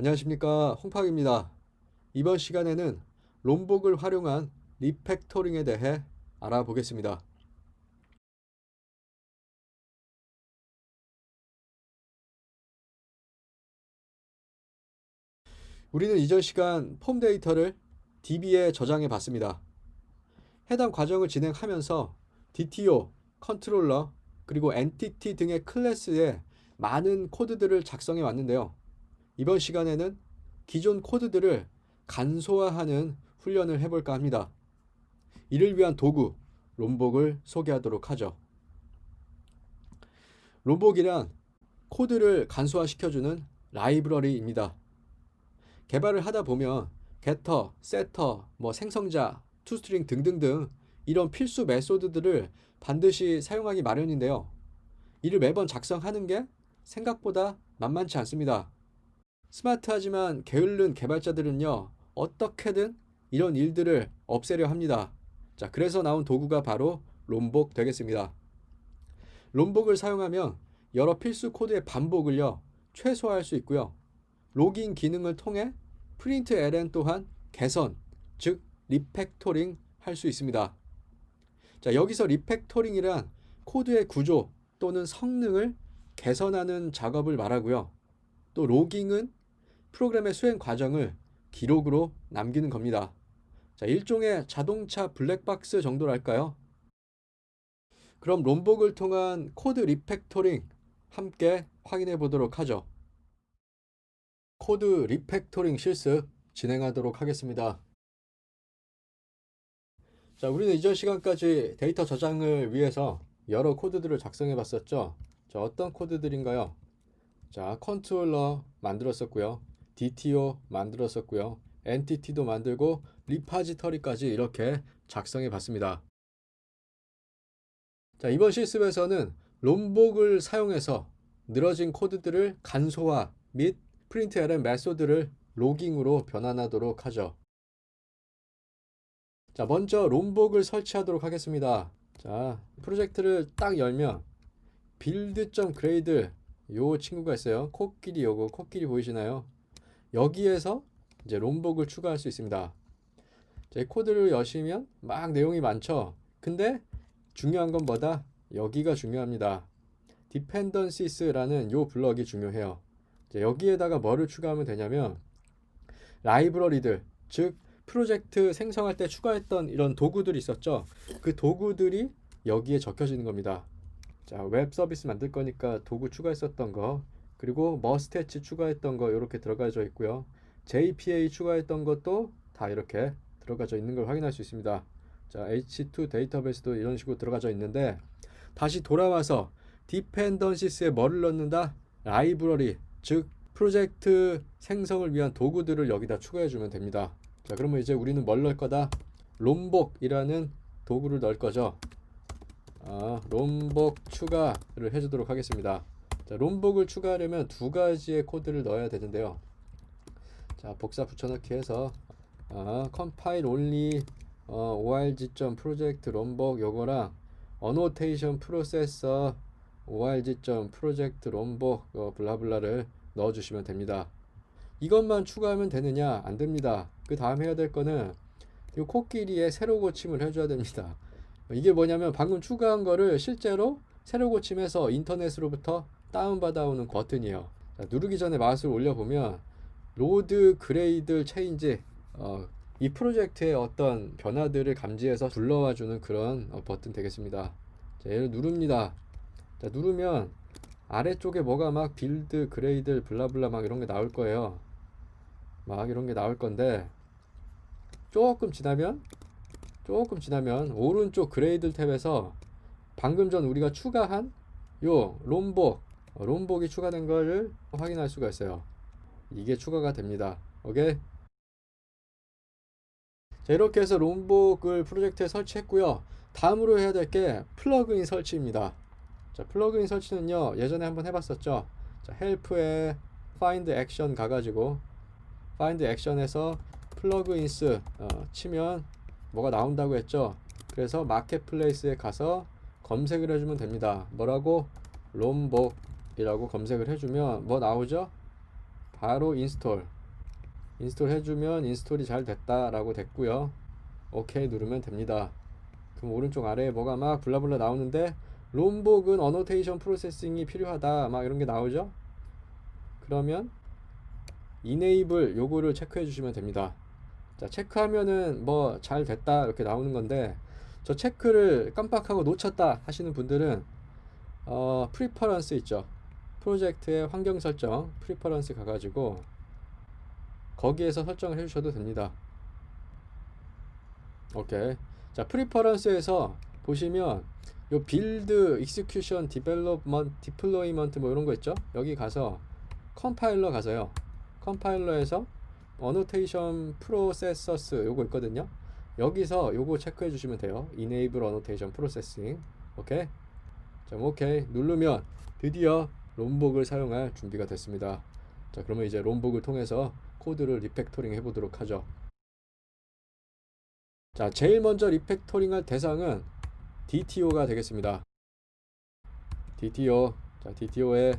안녕하십니까, 홍팍입니다. 이번 시간에는 롬복을 활용한 리팩토링에 대해 알아보겠습니다. 우리는 이전 시간 폼 데이터를 DB에 저장해 봤습니다. 해당 과정을 진행하면서 DTO, 컨트롤러, 그리고 엔티티 등의 클래스에 많은 코드들을 작성해 왔는데요. 이번 시간에는 기존 코드들을 간소화하는 훈련을 해볼까 합니다. 이를 위한 도구, 롬복을 소개하도록 하죠. 롬복이란 코드를 간소화시켜주는 라이브러리입니다. 개발을 하다 보면 getter, setter, 생성자, toString 등등등 이런 필수 메소드들을 반드시 사용하기 마련인데요. 이를 매번 작성하는 게 생각보다 만만치 않습니다. 스마트하지만 게으른 개발자들은요, 어떻게든 이런 일들을 없애려 합니다. 자, 그래서 나온 도구가 바로 롬복 되겠습니다. 롬복을 사용하면 여러 필수 코드의 반복을요, 최소화할 수 있고요. 로깅 기능을 통해 println 또한 개선, 즉 리팩토링 할 수 있습니다. 자, 여기서 리팩토링이란 코드의 구조 또는 성능을 개선하는 작업을 말하고요. 또 로깅은 프로그램의 수행 과정을 기록으로 남기는 겁니다. 자, 일종의 자동차 블랙박스 정도랄까요? 그럼 롬복을 통한 코드 리팩토링 함께 확인해 보도록 하죠. 코드 리팩토링 실습 진행하도록 하겠습니다. 자, 우리는 이전 시간까지 데이터 저장을 위해서 여러 코드들을 작성해 봤었죠. 자, 어떤 코드들인가요? 자, 컨트롤러 만들었었고요. DTO 만들었었고요. 엔티티도 만들고 리파지터리까지 이렇게 작성해 봤습니다. 자, 이번 실습에서는 롬복을 사용해서 늘어진 코드들을 간소화 및 println 메소드를 로깅으로 변환하도록 하죠. 자, 먼저 롬복을 설치하도록 하겠습니다. 자, 프로젝트를 딱 열면 build.grade 요 친구가 있어요. 코끼리 보이시나요? 여기에서 이제 롬복을 추가할 수 있습니다. 자, 코드를 여시면 막 내용이 많죠. 근데 중요한 건 뭐다? 여기가 중요합니다. dependencies라는 요 블럭이 중요해요. 자, 여기에다가 뭐를 추가하면 되냐면 라이브러리들, 즉 프로젝트 생성할 때 추가했던 이런 도구들이 있었죠. 그 도구들이 여기에 적혀지는 겁니다. 자, 웹 서비스 만들 거니까 도구 추가했었던 거, 그리고 머스태치 추가했던 거 이렇게 들어가져 있고요. JPA 추가했던 것도 다 이렇게 들어가져 있는 걸 확인할 수 있습니다. 자, H2 데이터베이스도 이런 식으로 들어가져 있는데 다시 돌아와서 디펜던시스에 뭐를 넣는다? 라이브러리, 즉 프로젝트 생성을 위한 도구들을 여기다 추가해 주면 됩니다. 자, 그러면 이제 우리는 뭘 넣을 거다? 롬복이라는 도구를 넣을 거죠. 롬복 추가를 해주도록 하겠습니다. 자, 롬복을 추가하려면 두 가지의 코드를 넣어야 되는데요. 자, 복사 붙여넣기 해서 compile only org.project 롬복 요거랑 annotation processor org.project 롬복 블라블라를 넣어주시면 됩니다. 이것만 추가하면 되느냐? 안 됩니다. 그 다음 해야 될 거는 이 코끼리에 새로 고침을 해줘야 됩니다. 이게 뭐냐면 방금 추가한 거를 실제로 새로 고침해서 인터넷으로부터 다운받아 오는 버튼이에요. 자, 누르기 전에 마우스를 올려보면 로드 그레이드 체인지 이 프로젝트의 어떤 변화들을 감지해서 불러와주는 그런 버튼 되겠습니다. 자, 얘를 누릅니다. 자, 누르면 아래쪽에 뭐가 막 빌드 그레이드 블라블라 막 이런 게 나올 거예요. 막 이런 게 나올 건데 조금 지나면 오른쪽 그레이드 탭에서 방금 전 우리가 추가한 요 롬복이 추가된 거를 확인할 수가 있어요. 이게 추가가 됩니다. 오케이? 자, 이렇게 해서 롬복을 프로젝트에 설치했고요. 다음으로 해야 될 게 플러그인 설치입니다. 자, 플러그인 설치는요, 예전에 한번 해봤었죠. 자, 헬프에 find action 가가지고 find action에서 플러그인스 치면 뭐가 나온다고 했죠. 그래서 마켓플레이스에 가서 검색을 해주면 됩니다. 뭐라고? 롬복이라고 검색을 해주면 뭐 나오죠? 바로 인스톨 해주면 인스톨이 잘 됐다라고 됐고요. 오케이 누르면 됩니다. 그럼 오른쪽 아래에 뭐가 막 블라블라 나오는데 롬복은 어노테이션 프로세싱이 필요하다 막 이런 게 나오죠. 그러면 이네이블 요거를 체크해 주시면 됩니다. 자, 체크하면은 뭐 잘 됐다 이렇게 나오는 건데 저 체크를 깜빡하고 놓쳤다 하시는 분들은 프리퍼런스 있죠. 프로젝트의 환경 설정 프리퍼런스 가가지고 거기에서 설정을 해주셔도 됩니다. 오케이. 자, 프리퍼런스에서 보시면 요 빌드, 익스큐션, 디벨롭먼트, 디플로이먼트 뭐 이런 거 있죠. 여기 가서 컴파일러 가서요. 컴파일러에서 어노테이션 프로세서스 요거 있거든요. 여기서 요거 체크해 주시면 돼요. Enable Annotation Processing. 오케이. 자, 오케이 누르면 드디어 롬복을 사용할 준비가 됐습니다. 자, 그러면 이제 롬복을 통해서 코드를 리팩토링 해보도록 하죠. 자, 제일 먼저 리팩토링 할 대상은 DTO가 되겠습니다. DTO. 자, DTO에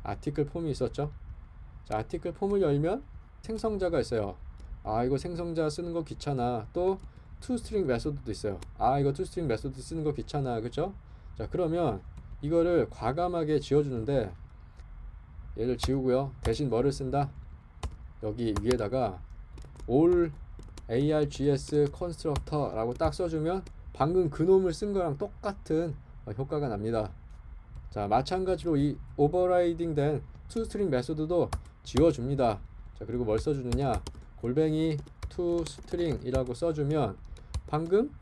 아티클 폼이 있었죠. 자, 아티클 폼을 열면 생성자가 있어요. 아, 이거 생성자 쓰는 거 귀찮아. 또 toString 메소드도 있어요. 아, 이거 toString 메소드 쓰는 거 귀찮아. 그죠? 자, 그러면 이거를 과감하게 지워주는데 얘를 지우고요. 대신 뭐를 쓴다? 여기 위에다가 all args constructor 라고 딱 써주면 방금 그놈을 쓴 거랑 똑같은 효과가 납니다. 자, 마찬가지로 이 오버라이딩 된 toString 메소드도 지워줍니다. 자, 그리고 뭘 써주느냐? 골뱅이 toString 이라고 써주면 방금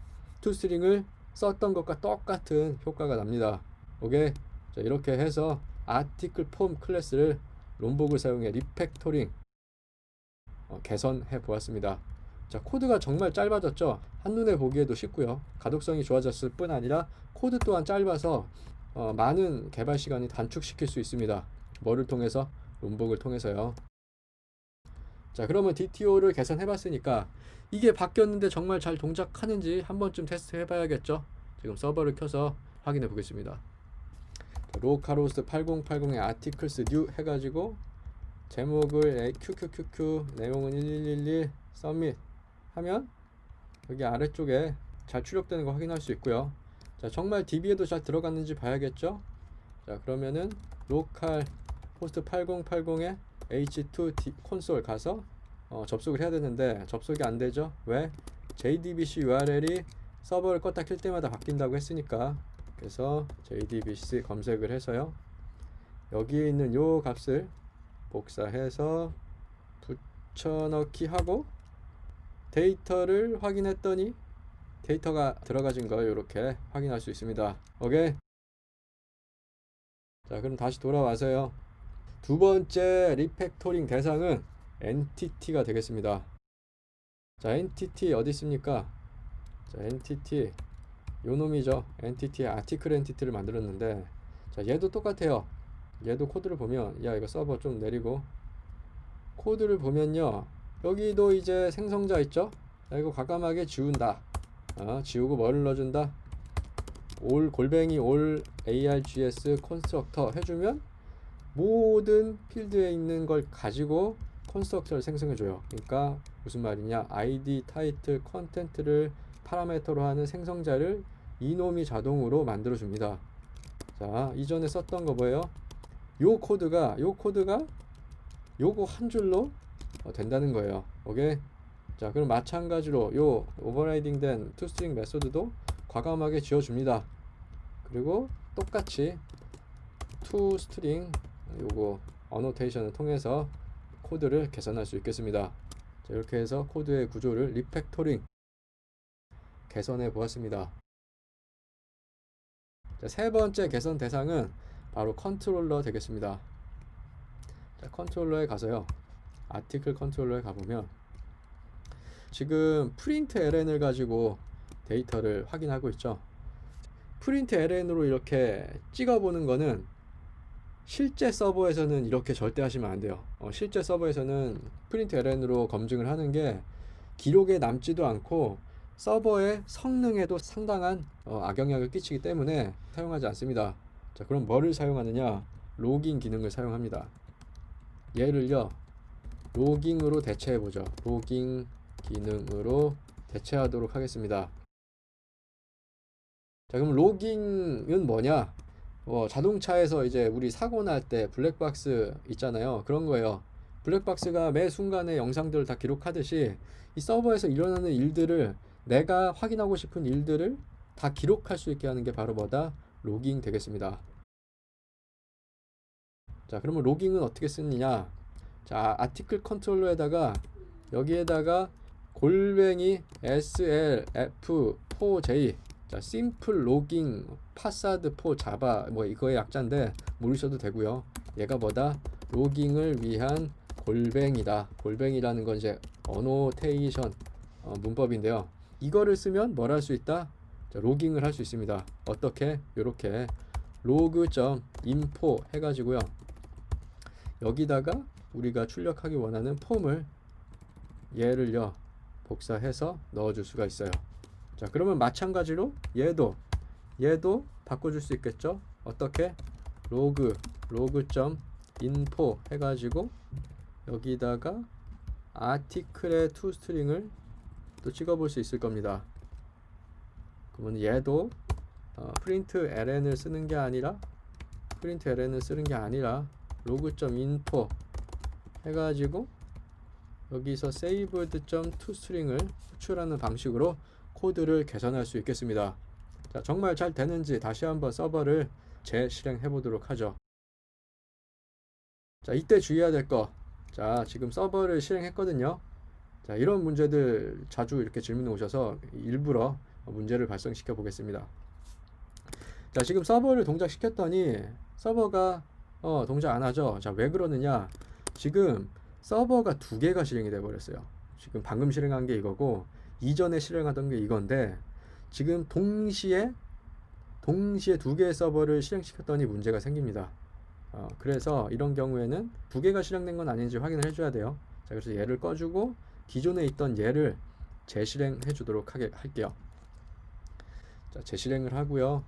toString을 썼던 것과 똑같은 효과가 납니다. 오케이. 자, 이렇게 해서 아티클 폼 클래스를 롬복을 사용해 리팩토링 개선해 보았습니다. 자, 코드가 정말 짧아졌죠. 한눈에 보기에도 쉽고요. 가독성이 좋아졌을 뿐 아니라 코드 또한 짧아서 많은 개발 시간이 단축시킬 수 있습니다. 뭐를 통해서? 롬복을 통해서요. 자, 그러면 DTO를 개선해 봤으니까 이게 바뀌었는데 정말 잘 동작하는지 한 번쯤 테스트 해 봐야겠죠. 지금 서버를 켜서 확인해 보겠습니다. 로컬호스트 8080의 아티클스 뉴 해가지고 제목을 QQQQ 내용은 1111 서밋 하면 여기 아래쪽에 잘 출력되는 거 확인할 수 있고요. 자, 정말 DB에도 잘 들어갔는지 봐야겠죠. 자, 그러면은 로컬 호스트 8080의 H2 콘솔 가서 접속을 해야 되는데 접속이 안 되죠. 왜? JDBC URL이 서버를 껐다 킬 때마다 바뀐다고 했으니까. 그래서 JDBC 검색을 해서요. 여기에 있는 요 값을 복사해서 붙여넣기 하고 데이터를 확인했더니 데이터가 들어가진 걸 이렇게 확인할 수 있습니다. 오케이. 자, 그럼 다시 돌아와서요. 두 번째 리팩토링 대상은 엔티티가 되겠습니다. 자, 엔티티 어디 있습니까? 자, 엔티티 요 놈이죠. 엔티티의 아티클 엔티티를 만들었는데 자, 얘도 똑같아요. 얘도 코드를 보면 야, 이거 서버 좀 내리고 코드를 보면요. 여기도 이제 생성자 있죠? 자, 이거 과감하게 지운다. 지우고 뭐를 넣어준다? all 골뱅이 all args constructor 해주면 모든 필드에 있는 걸 가지고 컨스트럭터를 생성해줘요. 그러니까 무슨 말이냐? id, 타이틀, 컨텐트를 파라미터로 하는 생성자를 이놈이 자동으로 만들어줍니다. 자, 이전에 썼던 거 뭐예요? 요 코드가 요거 한 줄로 된다는 거예요. 오케이? 자, 그럼 마찬가지로 요 오버라이딩 된 toString 메소드도 과감하게 지워줍니다. 그리고 똑같이 toString 요거 어노테이션을 통해서 코드를 개선할 수 있겠습니다. 자, 이렇게 해서 코드의 구조를 리팩토링 개선해 보았습니다. 자, 세 번째 개선 대상은 바로 컨트롤러 되겠습니다. 자, 컨트롤러에 가서요. 아티클 컨트롤러에 가보면 지금 프린트 ln을 가지고 데이터를 확인하고 있죠. 프린트 ln으로 이렇게 찍어보는 거는 실제 서버에서는 이렇게 절대 하시면 안 돼요. 실제 서버에서는 프린트 ln으로 검증을 하는 게 기록에 남지도 않고 서버의 성능에도 상당한 악영향을 끼치기 때문에 사용하지 않습니다. 자, 그럼 뭐를 사용하느냐? 로깅 기능을 사용합니다. 얘를요, 로깅으로 대체해보죠. 로깅 기능으로 대체하도록 하겠습니다. 자, 그럼 로깅은 뭐냐? 자동차에서 이제 우리 사고 날 때 블랙박스 있잖아요. 그런 거예요. 블랙박스가 매 순간의 영상들을 다 기록하듯이 이 서버에서 일어나는 일들을, 내가 확인하고 싶은 일들을 다 기록할 수 있게 하는 게 바로 뭐다? 로깅 되겠습니다. 자, 그러면 로깅은 어떻게 쓰느냐? 자, 아티클 컨트롤러에다가 여기에다가 골뱅이 slf4j, 자, 심플 로깅 파사드 4 자바, 뭐 이거의 약자인데 모르셔도 되고요. 얘가 뭐다? 로깅을 위한 골뱅이다. 골뱅이라는 건 이제 어노테이션 문법인데요. 이거를 쓰면 뭘 할 수 있다? 자, 로깅을 할 수 있습니다. 어떻게? 요렇게 로그.info 해가지고요. 여기다가 우리가 출력하기 원하는 폼을 얘를요 복사해서 넣어줄 수가 있어요. 자, 그러면 마찬가지로 얘도 바꿔줄 수 있겠죠. 어떻게? 로그.info 해가지고 여기다가 아티클의 toString을 또 찍어볼 수 있을 겁니다. 그러면 얘도 println을 쓰는 게 아니라 로그.info 해가지고 여기서 saved.toString을 호출하는 방식으로 코드를 개선할 수 있겠습니다. 자, 정말 잘 되는지 다시 한번 서버를 재실행해 보도록 하죠. 자, 이때 주의해야 될 거. 자, 지금 서버를 실행했거든요. 자, 이런 문제들 자주 이렇게 질문이 오셔서 일부러 문제를 발생시켜 보겠습니다. 자, 지금 서버를 동작시켰더니 서버가 동작 안 하죠. 자, 왜 그러느냐? 지금 서버가 두 개가 실행이 돼 버렸어요. 지금 방금 실행한 게 이거고 이전에 실행하던 게 이건데, 지금 동시에 두 개의 서버를 실행시켰더니 문제가 생깁니다. 그래서 이런 경우에는 두 개가 실행된 건 아닌지 확인을 해줘야 돼요. 자, 그래서 얘를 꺼주고 기존에 있던 얘를 재실행해 주도록 할게요. 자, 재실행을 하고요.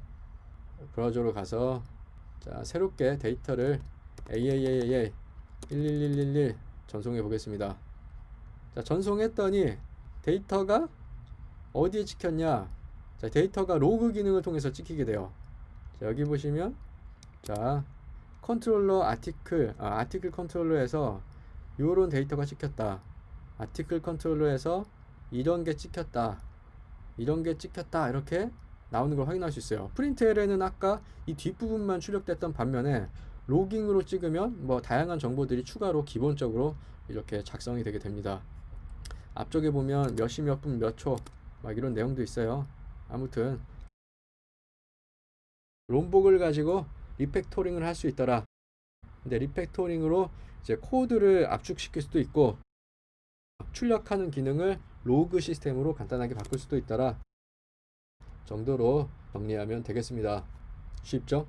브라우저로 가서 자, 새롭게 데이터를 AAAA 11111 전송해 보겠습니다. 자, 전송했더니 데이터가 어디에 찍혔냐? 자, 데이터가 로그 기능을 통해서 찍히게 돼요. 자, 여기 보시면 자, 컨트롤러 아티클 컨트롤러에서 요런 데이터가 찍혔다. 아티클 컨트롤러에서 이런 게 찍혔다. 이렇게 나오는 걸 확인할 수 있어요. 프린트LN은 아까 이 뒷부분만 출력됐던 반면에 로깅으로 찍으면 뭐 다양한 정보들이 추가로 기본적으로 이렇게 작성이 되게 됩니다. 앞쪽에 보면 몇 시 몇 분 몇 초 막 이런 내용도 있어요. 아무튼 롬복을 가지고 리팩토링을 할 수 있더라. 근데 리팩토링으로 이제 코드를 압축시킬 수도 있고 출력하는 기능을 로그 시스템으로 간단하게 바꿀 수도 있더라 정도로 정리하면 되겠습니다. 쉽죠?